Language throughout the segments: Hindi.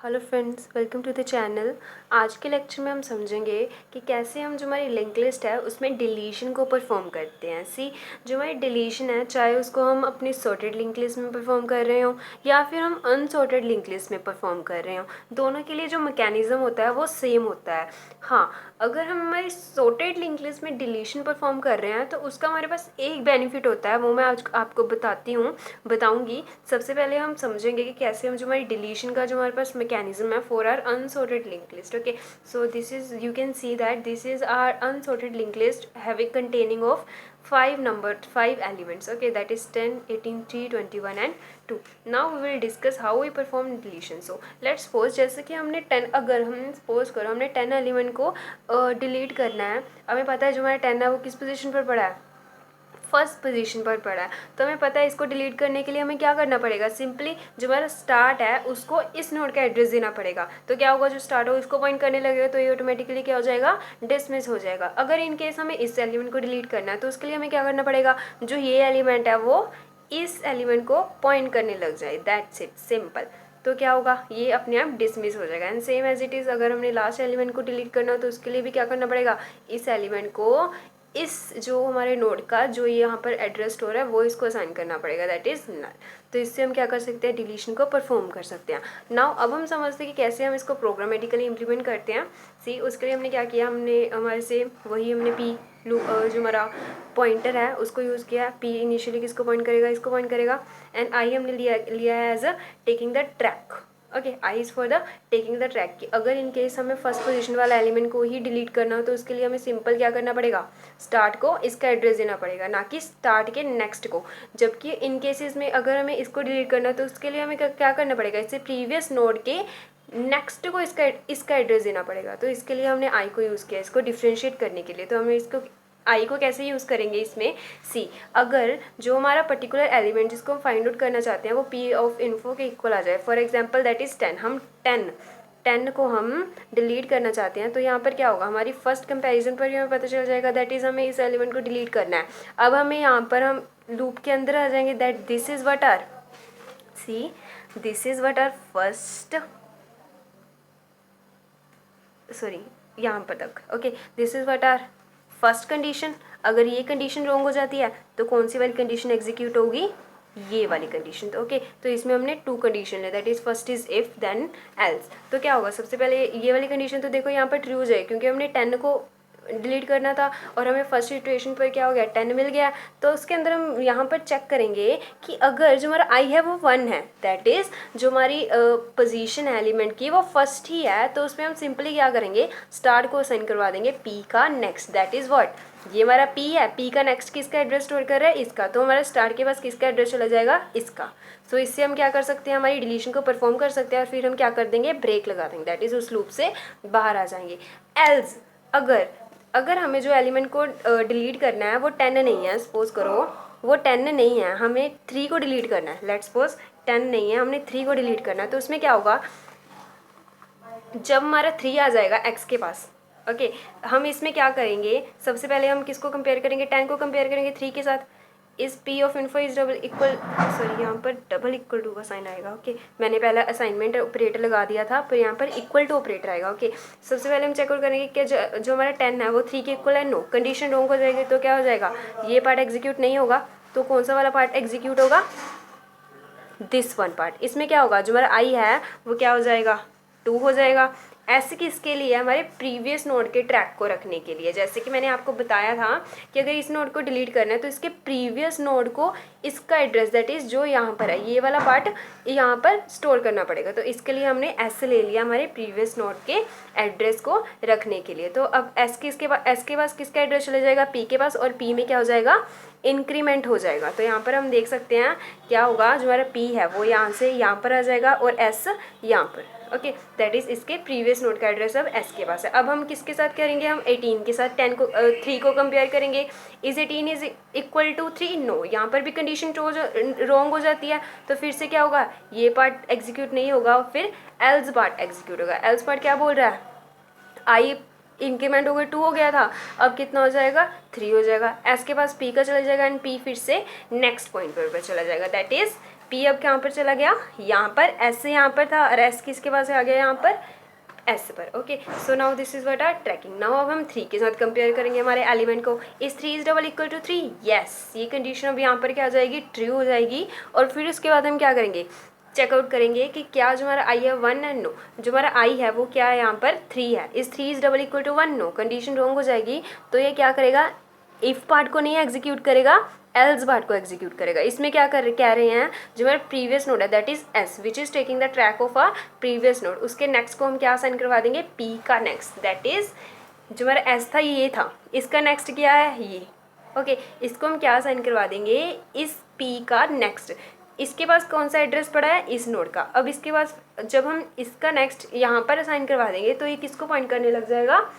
Hello friends, welcome to the channel. आज के लेक्चर में हम समझेंगे कि कैसे हम जो हमारी लिंक लिस्ट है उसमें डिलीशन को परफॉर्म करते हैं। जो हमारी डिलीशन है, चाहे उसको हम अपनी सॉर्टेड लिंक लिस्ट में परफॉर्म कर रहे हों या फिर हम अनसॉर्टेड लिंक लिस्ट में परफॉर्म कर रहे हों, दोनों के लिए जो मैकेनिज़्म होता है वो सेम होता है। हाँ, अगर हम हमारी सॉर्टेड लिंक लिस्ट में डिलीशन परफॉर्म कर रहे हैं तो उसका हमारे पास एक बेनिफिट होता है, वो मैं आज आपको बताऊँगी। सबसे पहले हम समझेंगे कि कैसे हम जो हमारी डिलीशन का जो हमारे पास mechanism है for our unsorted linked list. Okay, so this is, you can see that this is our unsorted linked list having containing of five elements. Okay, that is 10, 18, 3, 21 and 2. Now we will discuss how we perform deletion. So let's suppose जैसे कि हमने 10, अगर हम सपोज करो हमने 10 एलिमेंट को डिलीट करना है। हमें पता है जो हमारा 10 है वो किस पोजीशन पर पड़ा है, फर्स्ट पोजीशन पर पड़ा है। तो हमें पता है इसको डिलीट करने के लिए हमें क्या करना पड़ेगा, सिंपली जो हमारा स्टार्ट है उसको इस नोड का एड्रेस देना पड़ेगा। तो क्या होगा, जो स्टार्ट हो इसको पॉइंट करने लगेगा तो ये ऑटोमेटिकली क्या हो जाएगा, डिसमिस हो जाएगा। अगर इन केस हमें इस एलिमेंट को डिलीट करना है तो उसके लिए हमें क्या करना पड़ेगा, जो ये एलिमेंट है वो इस एलिमेंट को पॉइंट करने लग जाए। That's it, simple. तो क्या होगा, ये अपने आप डिसमिस हो जाएगा। And same as it is, अगर हमने लास्ट एलिमेंट को डिलीट करना हो तो उसके लिए भी क्या करना पड़ेगा, इस एलिमेंट को इस जो हमारे नोड का जो यहाँ पर एड्रेस स्टोर है वो इसको असाइन करना पड़ेगा, दैट इज़ नल। तो इससे हम क्या कर सकते हैं, डिलीशन को परफॉर्म कर सकते हैं। नाउ अब हम समझते हैं कि कैसे हम इसको प्रोग्रामेटिकली इम्प्लीमेंट करते हैं। उसके लिए हमने क्या किया, हमने हमारे से वही हमने पी जो हमारा पॉइंटर है उसको यूज़ किया। पी इनिशियली किसको पॉइंट करेगा, इसको पॉइंट करेगा। एंड आई हमने लिया है as a taking the track. Okay, I is for the taking the track की अगर इन केस हमें फर्स्ट पोजीशन वाला एलिमेंट को ही डिलीट करना हो तो उसके लिए हमें सिंपल क्या करना पड़ेगा, स्टार्ट को इसका एड्रेस देना पड़ेगा, ना कि स्टार्ट के नेक्स्ट को। जबकि इन केसेस में अगर हमें इसको डिलीट करना है तो उसके लिए हमें क्या करना पड़ेगा, इससे प्रीवियस नोड के नेक्स्ट को इसका एड्रेस देना पड़ेगा। तो इसके लिए हमने आई को यूज़ किया इसको डिफ्रेंशिएट करने के लिए। तो हमें इसको आई को कैसे यूज़ करेंगे इसमें, अगर जो हमारा पर्टिकुलर एलिमेंट जिसको हम फाइंड आउट करना चाहते हैं वो पी ऑफ इन्फो के इक्वल आ जाए, फॉर एग्जांपल दैट इज़ 10, हम 10 को हम डिलीट करना चाहते हैं तो यहाँ पर क्या होगा, हमारी फर्स्ट कंपैरिजन पर ही हमें पता चल जाएगा दैट इज़ हमें इस एलिमेंट को डिलीट करना है। अब हमें यहाँ पर हम लूप के अंदर आ जाएंगे, that this is what are first, sorry यहाँ पर तक। Okay, this is what are first condition. अगर ये कंडीशन रॉन्ग हो जाती है तो कौन सी वाली कंडीशन एग्जीक्यूट होगी, ये वाली कंडीशन। तो ओके, तो इसमें हमने 2 कंडीशन है, that is first is if then else. तो क्या होगा, सबसे पहले ये वाली कंडीशन तो देखो यहाँ पर ट्रू हो जाए क्योंकि हमने 10 को डिलीट करना था और हमें फर्स्ट सिचुएशन पर क्या हो गया, 10 मिल गया। तो उसके अंदर हम यहाँ पर चेक करेंगे कि अगर जो हमारा आई है वो 1 है, दैट इज़ जो हमारी पोजीशन है एलिमेंट की वो फर्स्ट ही है, तो उसमें हम सिंपली क्या करेंगे, स्टार्ट को असाइन करवा देंगे पी का नेक्स्ट, दैट इज़ व्हाट, ये हमारा पी है, पी का नेक्स्ट किसका एड्रेस स्टोर कर रहा है, इसका। तो हमारा स्टार्ट के पास किसका एड्रेस चला जाएगा, इसका। सो इससे हम क्या कर सकते हैं, हमारी डिलीशन को परफॉर्म कर सकते हैं और फिर हम क्या कर देंगे, ब्रेक लगा देंगे, दैट इज़ उस लूप से बाहर आ जाएंगे। एल्स, अगर हमें जो एलिमेंट को डिलीट करना है वो 10 नहीं है, सपोज करो वो 10 नहीं है, हमें 3 को डिलीट करना है। लेट्स सपोज 10 नहीं है, हमने 3 को डिलीट करना है। तो उसमें क्या होगा, जब हमारा 3 आ जाएगा x के पास, ओके, हम इसमें क्या करेंगे, सबसे पहले हम किसको कंपेयर करेंगे, 10 को कंपेयर करेंगे 3 के साथ। इस P of info is double equal, sorry यहाँ पर डबल इक्वल टू का साइन आएगा। ओके, मैंने पहले असाइनमेंट ऑपरेटर लगा दिया था, पर यहाँ पर इक्वल टू ऑपरेटर आएगा। ओके, सबसे पहले हम चेक आउट करेंगे कि जो हमारा 10 है वो 3 के इक्वल है। नो, कंडीशन रॉन्ग हो जाएगी तो क्या हो जाएगा, ये पार्ट एग्जीक्यूट नहीं होगा। तो कौन सा वाला पार्ट एग्जीक्यूट होगा, दिस वन पार्ट। इसमें क्या होगा, जो हमारा आई है वो क्या हो जाएगा, 2 हो जाएगा। ऐसे किसके लिए, हमारे प्रीवियस नोड के ट्रैक को रखने के लिए। जैसे कि मैंने आपको बताया था कि अगर इस नोड को डिलीट करना है तो इसके प्रीवियस नोड को इसका एड्रेस, दैट इज़ जो यहाँ पर है ये वाला पार्ट, यहाँ पर स्टोर करना पड़ेगा। तो इसके लिए हमने एस ले लिया हमारे प्रीवियस नोड के एड्रेस को रखने के लिए। तो अब एस के पास किसका एड्रेस चला जाएगा, पी के पास, और पी में क्या हो जाएगा, इंक्रीमेंट हो जाएगा। तो यहाँ पर हम देख सकते हैं क्या होगा, जो हमारा पी है वो यहाँ से यहाँ पर आ जाएगा और एस यहाँ पर। ओके, दैट इज़ इसके प्रीवियस नोड का एड्रेस अब एस के पास है। अब हम किसके साथ करेंगे, हम 18 के साथ 3 को कंपेयर करेंगे। Is 18 is equal to 3, no, यहाँ पर भी कंडीशन रॉन्ग हो जाती है। तो फिर से क्या होगा, ये पार्ट एग्जीक्यूट नहीं होगा, फिर एल्स पार्ट एग्जीक्यूट होगा। एल्स पार्ट क्या बोल रहा है, आई इंक्रीमेंट हो गया, 2 हो गया था, अब कितना हो जाएगा, 3 हो जाएगा। एस के पास पी का चला जाएगा एंड पी फिर से नेक्स्ट पॉइंट पर चला जाएगा, दैट इज़ P अब कहाँ पर चला गया, यहाँ पर, S से यहाँ पर था और S किसके पास आ गया, यहाँ पर S पर। Okay, so now this is what are tracking. Now अब हम 3 के साथ कंपेयर करेंगे हमारे एलिमेंट को। Is 3 is double equal to 3, yes, ये कंडीशन अब यहाँ पर क्या हो जाएगी, ट्रू हो जाएगी। और फिर उसके बाद हम क्या करेंगे, चेकआउट करेंगे कि क्या जो हमारा आई है 1 एंड नो, जो हमारा आई है वो क्या है, यहाँ पर 3 है। Is 3 is double equal to 1, no, condition wrong हो जाएगी। तो ये क्या करेगा, इफ पार्ट को नहीं एग्जीक्यूट करेगा, एल्स पार्ट को एग्जीक्यूट करेगा। इसमें क्या कह रहे हैं, जो हमारा प्रीवियस नोड है that is S which is taking the track of a previous node, उसके नेक्स्ट को हम क्या साइन करवा देंगे, पी का नेक्स्ट, दैट इज जो हमारा एस था ये था, इसका नेक्स्ट क्या है, ये। ओके, इसको हम क्या साइन करवा देंगे, इस पी का नेक्स्ट। इसके पास कौन सा एड्रेस पड़ा है, इस नोड का। अब इसके पास जब हम इसका नेक्स्ट यहाँ पर असाइन करवा देंगे तो ये किसको पॉइंट करने लग जाएगा,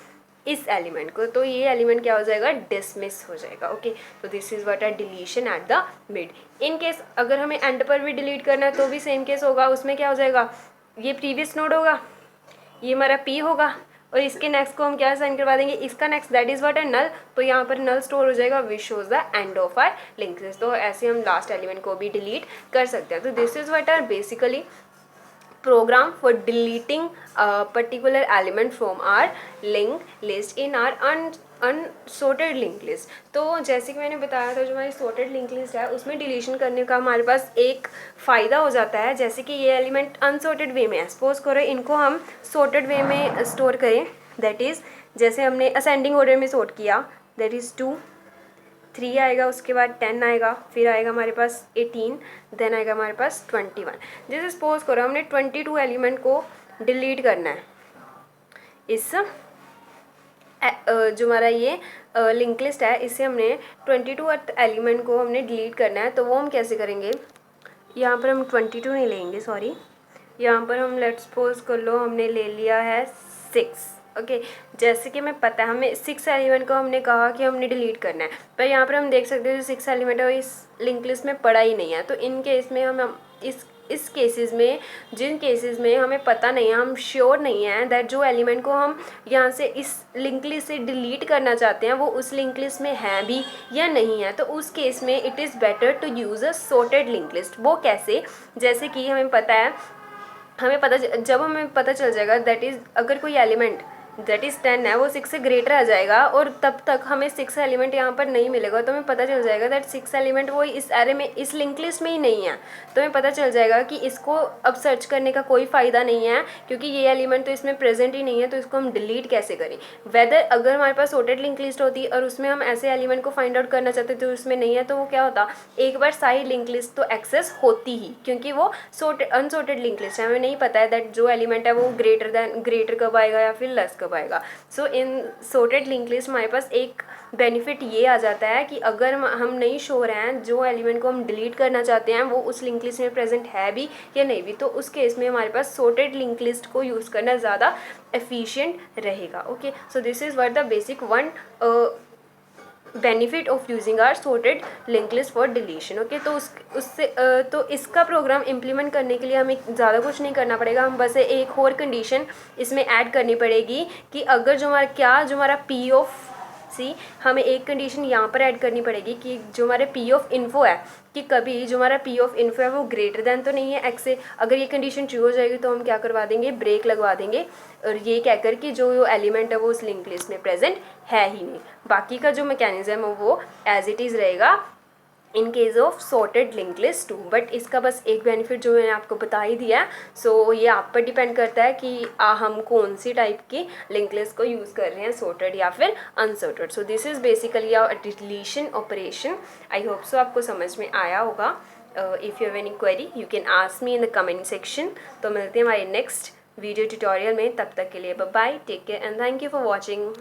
इस एलिमेंट को। तो ये एलिमेंट क्या हो जाएगा, डिसमिस हो जाएगा। ओके, तो this is what our deletion at the mid. In case अगर हमें एंड पर भी डिलीट करना है तो भी सेम केस होगा। उसमें क्या हो जाएगा, ये प्रीवियस नोड होगा, ये हमारा पी होगा और इसके नेक्स्ट को हम क्या साइन करवा देंगे, इसका next, that is what R null. तो यहाँ पर नल स्टोर हो जाएगा which shows the end of R link list. तो ऐसे हम लास्ट एलिमेंट को भी डिलीट कर सकते हैं। तो this is what our basically program for deleting a particular element from our linked list in our unsorted linked list। तो जैसे कि मैंने बताया था, जो हमारी sorted linked list है उसमें डिलीशन करने का हमारे पास एक फ़ायदा हो जाता है। जैसे कि ये एलिमेंट अनसॉर्टेड वे में है, सपोज करो इनको हम sorted वे में स्टोर करें, दैट इज़ जैसे हमने असेंडिंग ऑर्डर में सॉर्ट किया, दैट इज़ 2 3 आएगा, उसके बाद 10 आएगा, फिर आएगा हमारे पास 18, देन आएगा हमारे पास 21। जैसे सपोज करो हमने 22 एलिमेंट को डिलीट करना है, इस जो हमारा ये लिंक लिस्ट है इससे हमने 22 एलिमेंट को हमने डिलीट करना है। तो वो हम कैसे करेंगे, यहाँ पर हम 22 नहीं लेंगे, सॉरी, यहाँ पर हम लेट्स सपोज कर लो हमने ले लिया है 6। ओके, जैसे कि हमें पता है हमें 6 एलिमेंट को हमने कहा कि हमने डिलीट करना है, पर यहाँ पर हम देख सकते हैं जो 6 एलिमेंट है वो इस लिंक लिस्ट में पड़ा ही नहीं है। तो इन केस में हम इस केसेस में, जिन केसेस में हमें पता नहीं है, हम श्योर नहीं है दैट जो एलिमेंट को हम यहाँ से इस लिंक लिस्ट से डिलीट करना चाहते हैं वो उस लिंक लिस्ट में है भी या नहीं है, तो उस केस में it is better to use a sorted link list. वो कैसे, जैसे कि जब हमें पता चल जाएगा दैट इज़ अगर कोई एलिमेंट दैट इज़ 10 है वो 6 से ग्रेटर आ जाएगा और तब तक हमें 6 एलिमेंट यहाँ पर नहीं मिलेगा, तो हमें पता चल जाएगा दैट 6 एलिमेंट वो इस एरे में, इस लिंक लिस्ट में ही नहीं है। तो हमें पता चल जाएगा कि इसको अब सर्च करने का कोई फ़ायदा नहीं है क्योंकि ये एलिमेंट तो इसमें प्रेजेंट ही नहीं है, तो इसको हम डिलीट कैसे करें। वेदर अगर हमारे पास सॉर्टेड लिंक लिस्ट होती और उसमें हम ऐसे एलिमेंट को फाइंड आउट करना चाहते तो उसमें नहीं है, तो वो क्या होता, एक बार सारी लिंक लिस्ट तो एक्सेस होती ही, क्योंकि वो अनसॉर्टेड लिंक लिस्ट है, हमें नहीं पता है दैट जो एलिमेंट है वो ग्रेटर कब आएगा या फिर लेस कब आएगा। सो इन सॉर्टेड लिंक लिस्ट हमारे पास एक बेनिफिट ये आ जाता है कि अगर हम नहीं श्योर हैं जो एलिमेंट को हम डिलीट करना चाहते हैं वो उस लिंक लिस्ट में प्रेजेंट है भी या नहीं भी, तो उस केस में हमारे पास सॉर्टेड लिंक लिस्ट को यूज़ करना ज़्यादा एफिशिएंट रहेगा। Okay, so this is what the basic one benefit of using our sorted link list for deletion. Okay, तो उससे तो इसका प्रोग्राम इम्प्लीमेंट करने के लिए हमें ज़्यादा कुछ नहीं करना पड़ेगा, हम बस एक और कंडीशन इसमें ऐड करनी पड़ेगी कि अगर जो हमारा पी ऑफ सी, हमें एक कंडीशन यहाँ पर ऐड करनी पड़ेगी कि जो हमारे पी ऑफ इन्फो है कि कभी जो हमारा पी ऑफ इन्फो है वो ग्रेटर दैन तो नहीं है एक्स से। अगर ये कंडीशन ट्रू हो जाएगी तो हम क्या करवा देंगे, ब्रेक लगवा देंगे और ये कहकर कि जो एलिमेंट है वो उस लिंक लिस्ट में प्रेजेंट है ही नहीं। बाकी का जो मैकेनिज्म है वो एज इट इज़ रहेगा in case of sorted link list too. But इसका बस एक बेनिफिट जो मैंने आपको बता ही दिया है, सो ये आप पर डिपेंड करता है कि हम कौन सी टाइप की लिंक लिस्ट को यूज़ कर रहे हैं, सॉर्टेड या फिर unsorted. So this is basically our deletion operation. I hope so आपको समझ में आया होगा। If you have any query you can ask me in the comment section. तो मिलते हैं हमारे नेक्स्ट वीडियो ट्यूटोरियल में, तब तक के लिए bye bye, take care and thank you for watching.